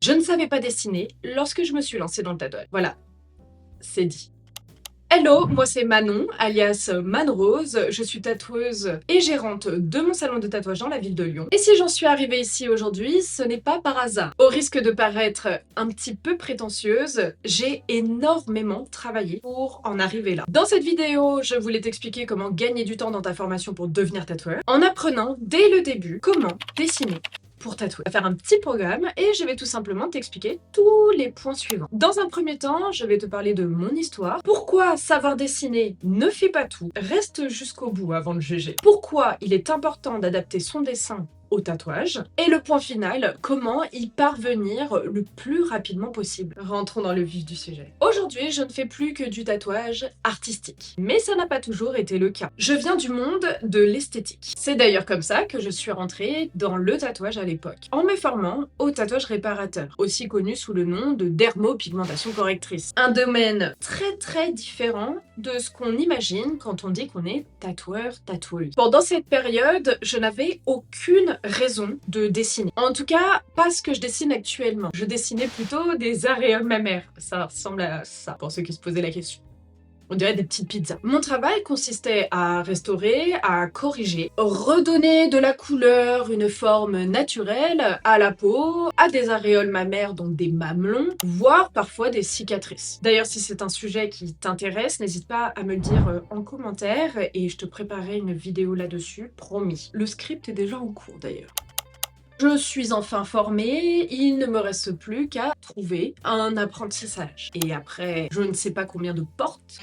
Je ne savais pas dessiner lorsque je me suis lancée dans le tatouage. Voilà, c'est dit. Hello, moi c'est Manon, alias Manrose, je suis tatoueuse et gérante de mon salon de tatouage dans la ville de Lyon. Et si j'en suis arrivée ici aujourd'hui, ce n'est pas par hasard. Au risque de paraître un petit peu prétentieuse, j'ai énormément travaillé pour en arriver là. Dans cette vidéo, je voulais t'expliquer comment gagner du temps dans ta formation pour devenir tatoueur, en apprenant dès le début comment dessiner pour tatouer. On va faire un petit programme et je vais tout simplement t'expliquer tous les points suivants. Dans un premier temps, je vais te parler de mon histoire. Pourquoi savoir dessiner ne fait pas tout. Reste jusqu'au bout avant de juger. Pourquoi il est important d'adapter son dessin au tatouage. Et le point final, comment y parvenir le plus rapidement possible. Rentrons dans le vif du sujet. Aujourd'hui, je ne fais plus que du tatouage artistique. Mais ça n'a pas toujours été le cas. Je viens du monde de l'esthétique. C'est d'ailleurs comme ça que je suis rentrée dans le tatouage à l'époque, en me formant au tatouage réparateur, aussi connu sous le nom de dermopigmentation correctrice. Un domaine très différent de ce qu'on imagine quand on dit qu'on est tatoueur-tatoueuse. Pendant cette période, je n'avais aucune raison de dessiner. En tout cas, pas ce que je dessine actuellement. Je dessinais plutôt des aréoles mammaires. Ça ressemble à ça, pour ceux qui se posaient la question. On dirait des petites pizzas. Mon travail consistait à restaurer, à corriger, redonner de la couleur, une forme naturelle à la peau, à des aréoles mammaires, donc des mamelons, voire parfois des cicatrices. D'ailleurs, si c'est un sujet qui t'intéresse, n'hésite pas à me le dire en commentaire et je te préparerai une vidéo là-dessus, promis. Le script est déjà en cours d'ailleurs. Je suis enfin formée, il ne me reste plus qu'à trouver un apprentissage. Et après, je ne sais pas combien de portes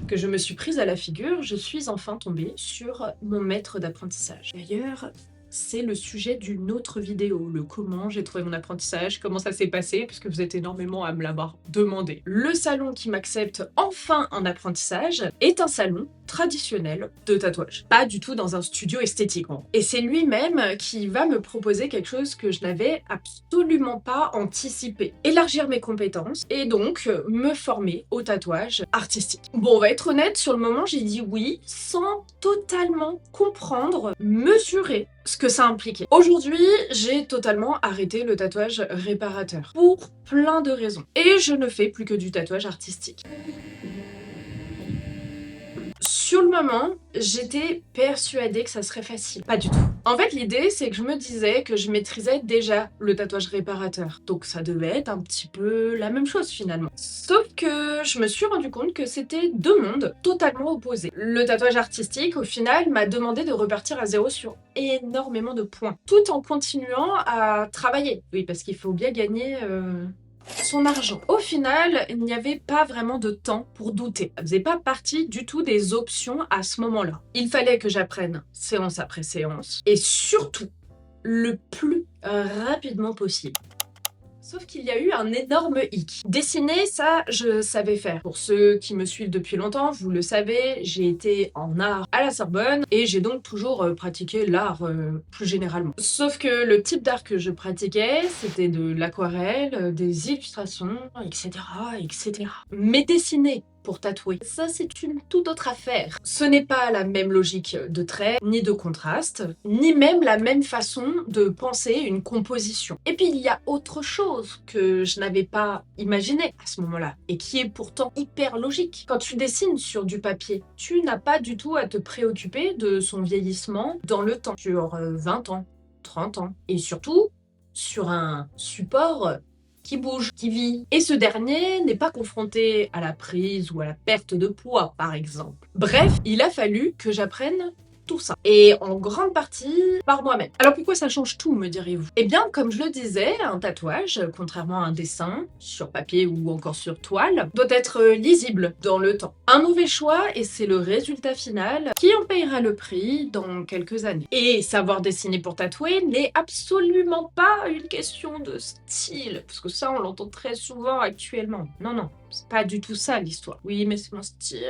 que je me suis prise à la figure, je suis enfin tombée sur mon maître d'apprentissage. D'ailleurs, c'est le sujet d'une autre vidéo, le comment j'ai trouvé mon apprentissage, comment ça s'est passé, puisque vous êtes énormément à me l'avoir demandé. Le salon qui m'accepte enfin en apprentissage est un salon traditionnel de tatouage. Pas du tout dans un studio esthétique. Et c'est lui-même qui va me proposer quelque chose que je n'avais absolument pas anticipé. Élargir mes compétences et donc me former au tatouage artistique. Bon, on va être honnête, sur le moment j'ai dit oui, sans totalement comprendre, mesurer ce que ça impliquait. Aujourd'hui, j'ai totalement arrêté le tatouage réparateur pour plein de raisons. Et je ne fais plus que du tatouage artistique. Sur le moment, j'étais persuadée que ça serait facile. Pas du tout. En fait, l'idée, c'est que je me disais que je maîtrisais déjà le tatouage réparateur. Donc ça devait être un petit peu la même chose finalement. Sauf que je me suis rendu compte que c'était deux mondes totalement opposés. Le tatouage artistique, au final, m'a demandé de repartir à zéro sur énormément de points. Tout en continuant à travailler. Oui, parce qu'il faut bien gagner son argent. Au final, il n'y avait pas vraiment de temps pour douter. Ça faisait pas partie du tout des options à ce moment-là. Il fallait que j'apprenne séance après séance et surtout le plus rapidement possible. Sauf qu'il y a eu un énorme hic. Dessiner, ça, je savais faire. Pour ceux qui me suivent depuis longtemps, vous le savez, j'ai été en art à la Sorbonne et j'ai donc toujours pratiqué l'art plus généralement. Sauf que le type d'art que je pratiquais, c'était de l'aquarelle, des illustrations, etc., etc. Mais dessiner pour tatouer, ça c'est une toute autre affaire. Ce n'est pas la même logique de trait, ni de contraste, ni même la même façon de penser une composition. Et puis il y a autre chose que je n'avais pas imaginé à ce moment-là, et qui est pourtant hyper logique. Quand tu dessines sur du papier, tu n'as pas du tout à te préoccuper de son vieillissement dans le temps, sur 20 ans, 30 ans, et surtout sur un support qui bouge, qui vit. Et ce dernier n'est pas confronté à la prise ou à la perte de poids, par exemple. Bref, il a fallu que j'apprenne tout ça. Et en grande partie par moi-même. Alors pourquoi ça change tout, me direz-vous? Eh bien, comme je le disais, un tatouage, contrairement à un dessin, sur papier ou encore sur toile, doit être lisible dans le temps. Un mauvais choix, et c'est le résultat final, qui en payera le prix dans quelques années. Et savoir dessiner pour tatouer n'est absolument pas une question de style, parce que ça, on l'entend très souvent actuellement. Non, non, c'est pas du tout ça l'histoire. Oui, mais c'est mon style.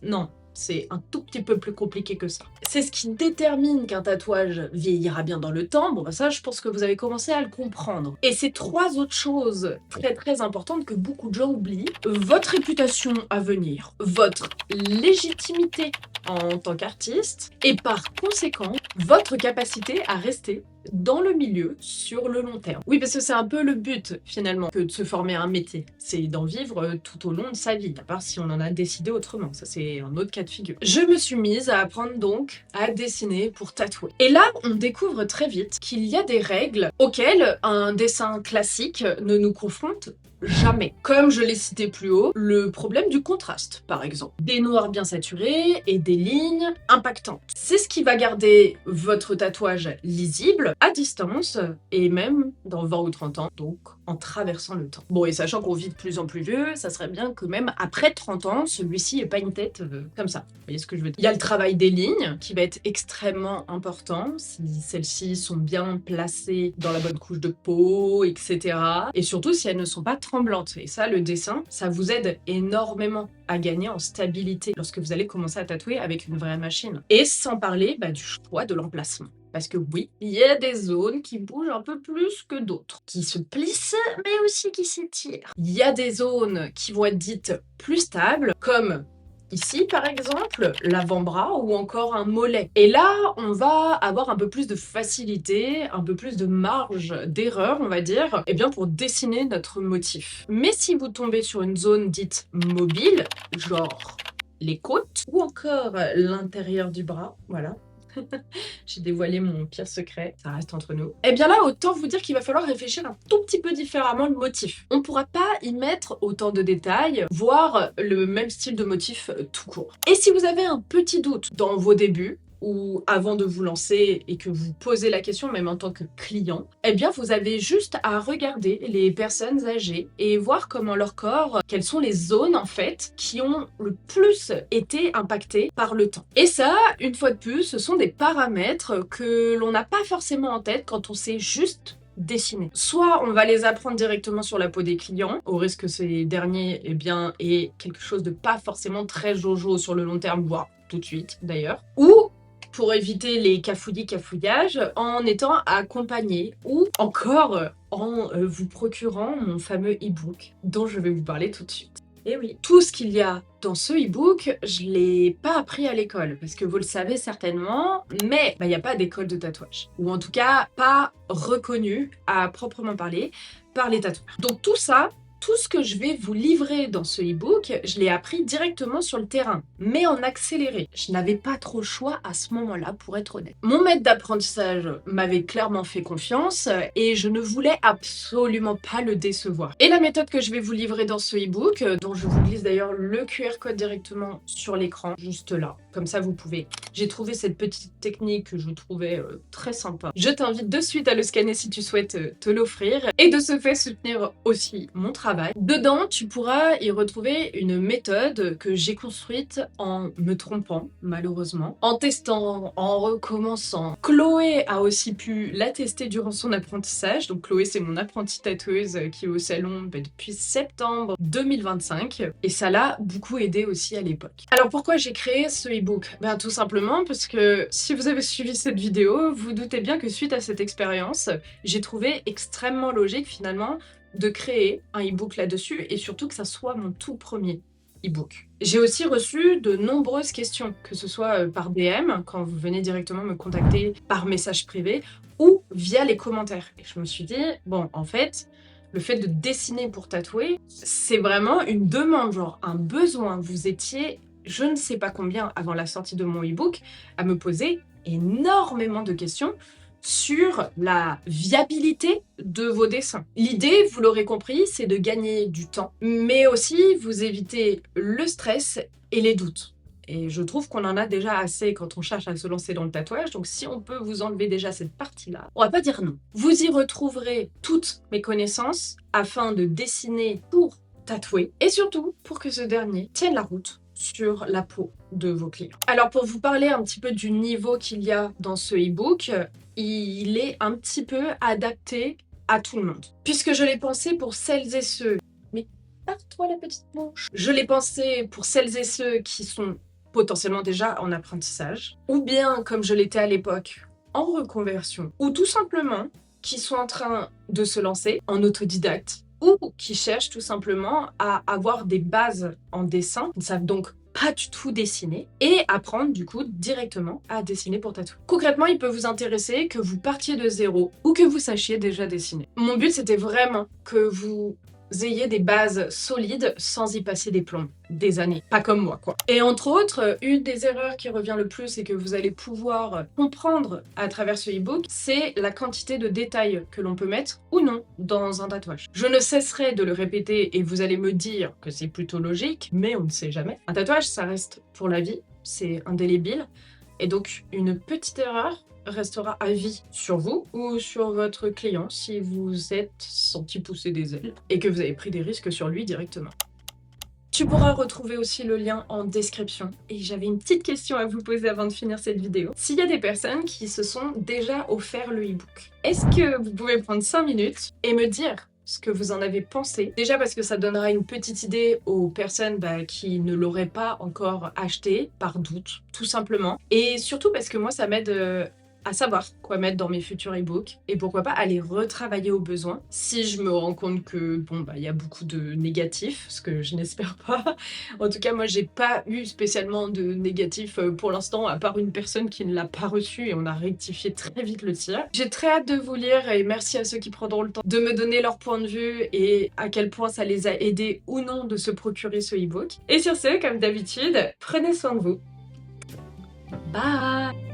Non. C'est un tout petit peu plus compliqué que ça. C'est ce qui détermine qu'un tatouage vieillira bien dans le temps. Bon, bah ça, je pense que vous avez commencé à le comprendre. Et c'est trois autres choses très importantes que beaucoup de gens oublient. Votre réputation à venir, votre légitimité en tant qu'artiste, et par conséquent, votre capacité à rester dans le milieu sur le long terme. Oui, parce que c'est un peu le but finalement que de se former à un métier. C'est d'en vivre tout au long de sa vie, à part si on en a décidé autrement. Ça, c'est un autre cas de figure. Je me suis mise à apprendre donc à dessiner pour tatouer. Et là, on découvre très vite qu'il y a des règles auxquelles un dessin classique ne nous confronte jamais. Comme je l'ai cité plus haut, le problème du contraste, par exemple. Des noirs bien saturés et des lignes impactantes. C'est ce qui va garder votre tatouage lisible à distance et même dans 20 ou 30 ans, donc en traversant le temps. Bon, et sachant qu'on vit de plus en plus vieux, ça serait bien que même après 30 ans, celui-ci ait pas une tête comme ça. Vous voyez ce que je veux dire? Il y a le travail des lignes qui va être extrêmement important, si celles-ci sont bien placées dans la bonne couche de peau, etc. Et surtout si elles ne sont pas tremblantes. Et ça, le dessin, ça vous aide énormément à gagner en stabilité lorsque vous allez commencer à tatouer avec une vraie machine. Et sans parler du choix de l'emplacement. Parce que oui, il y a des zones qui bougent un peu plus que d'autres, qui se plissent, mais aussi qui s'étirent. Il y a des zones qui vont être dites plus stables, comme ici, par exemple, l'avant-bras ou encore un mollet. Et là, on va avoir un peu plus de facilité, un peu plus de marge d'erreur, on va dire, pour dessiner notre motif. Mais si vous tombez sur une zone dite mobile, genre les côtes, ou encore l'intérieur du bras, voilà, j'ai dévoilé mon pire secret, ça reste entre nous. Et bien là, autant vous dire qu'il va falloir réfléchir un tout petit peu différemment le motif. On ne pourra pas y mettre autant de détails, voire le même style de motif tout court. Et si vous avez un petit doute dans vos débuts, ou avant de vous lancer et que vous posez la question, même en tant que client, vous avez juste à regarder les personnes âgées et voir comment leur corps, quelles sont les zones en fait qui ont le plus été impactées par le temps. Et ça, une fois de plus, ce sont des paramètres que l'on n'a pas forcément en tête quand on sait juste dessiner. Soit on va les apprendre directement sur la peau des clients, au risque que ces derniers aient quelque chose de pas forcément très jojo sur le long terme, voire tout de suite d'ailleurs, ou pour éviter les cafouillages en étant accompagné ou encore en vous procurant mon fameux e-book dont je vais vous parler tout de suite. Et oui, tout ce qu'il y a dans ce e-book, je l'ai pas appris à l'école, parce que vous le savez certainement, mais il n'y a pas d'école de tatouage. Ou en tout cas, pas reconnue à proprement parler par les tatoueurs. Donc tout ça, tout ce que je vais vous livrer dans ce e-book, je l'ai appris directement sur le terrain, mais en accéléré. Je n'avais pas trop le choix à ce moment-là, pour être honnête. Mon maître d'apprentissage m'avait clairement fait confiance et je ne voulais absolument pas le décevoir. Et la méthode que je vais vous livrer dans ce e-book, dont je vous glisse d'ailleurs le QR code directement sur l'écran, juste là, comme ça vous pouvez. J'ai trouvé cette petite technique que je trouvais très sympa. Je t'invite de suite à le scanner si tu souhaites te l'offrir et de ce fait soutenir aussi mon travail. Dedans, tu pourras y retrouver une méthode que j'ai construite en me trompant, malheureusement, en testant, en recommençant. Chloé a aussi pu la tester durant son apprentissage. Donc Chloé, c'est mon apprentie tatoueuse qui est au salon depuis septembre 2025 et ça l'a beaucoup aidé aussi à l'époque. Alors pourquoi j'ai créé ce e-book? Tout simplement parce que si vous avez suivi cette vidéo, vous doutez bien que suite à cette expérience, j'ai trouvé extrêmement logique finalement de créer un e-book là-dessus et surtout que ça soit mon tout premier e-book. J'ai aussi reçu de nombreuses questions, que ce soit par DM, quand vous venez directement me contacter par message privé, ou via les commentaires. Et je me suis dit, bon, en fait, le fait de dessiner pour tatouer, c'est vraiment une demande, genre un besoin. Vous étiez, je ne sais pas combien, avant la sortie de mon e-book, à me poser énormément de questions sur la viabilité de vos dessins. L'idée, vous l'aurez compris, c'est de gagner du temps, mais aussi vous éviter le stress et les doutes. Et je trouve qu'on en a déjà assez quand on cherche à se lancer dans le tatouage, donc si on peut vous enlever déjà cette partie-là, on va pas dire non. Vous y retrouverez toutes mes connaissances afin de dessiner pour tatouer, et surtout pour que ce dernier tienne la route sur la peau de vos clients. Alors pour vous parler un petit peu du niveau qu'il y a dans ce e-book, il est un petit peu adapté à tout le monde. Puisque je l'ai pensé pour celles et ceux... Mais pars-toi la petite mouche. Je l'ai pensé pour celles et ceux qui sont potentiellement déjà en apprentissage, ou bien comme je l'étais à l'époque, en reconversion, ou tout simplement qui sont en train de se lancer en autodidacte, ou qui cherchent tout simplement à avoir des bases en dessin, ils ne savent donc pas du tout dessiner et apprendre du coup directement à dessiner pour tatouer. Concrètement, il peut vous intéresser que vous partiez de zéro ou que vous sachiez déjà dessiner. Mon but, c'était vraiment que vous ayez des bases solides sans y passer des plombs, des années, pas comme moi quoi. Et entre autres, une des erreurs qui revient le plus et que vous allez pouvoir comprendre à travers ce e-book, c'est la quantité de détails que l'on peut mettre ou non dans un tatouage. Je ne cesserai de le répéter et vous allez me dire que c'est plutôt logique, mais on ne sait jamais. Un tatouage, ça reste pour la vie, c'est indélébile, et donc une petite erreur restera à vie sur vous ou sur votre client si vous êtes senti pousser des ailes et que vous avez pris des risques sur lui directement. Tu pourras retrouver aussi le lien en description. Et j'avais une petite question à vous poser avant de finir cette vidéo. S'il y a des personnes qui se sont déjà offert le e-book, est-ce que vous pouvez prendre 5 minutes et me dire ce que vous en avez pensé? Déjà parce que ça donnera une petite idée aux personnes qui ne l'auraient pas encore acheté, par doute, tout simplement. Et surtout parce que moi, ça m'aide à savoir quoi mettre dans mes futurs e-books et pourquoi pas aller retravailler au besoin si je me rends compte que il y a beaucoup de négatifs, ce que je n'espère pas. En tout cas, moi j'ai pas eu spécialement de négatifs pour l'instant, à part une personne qui ne l'a pas reçu et on a rectifié très vite le tir. J'ai très hâte de vous lire et merci à ceux qui prendront le temps de me donner leur point de vue et à quel point ça les a aidés ou non de se procurer ce e-book. Et sur ce, comme d'habitude, prenez soin de vous. Bye!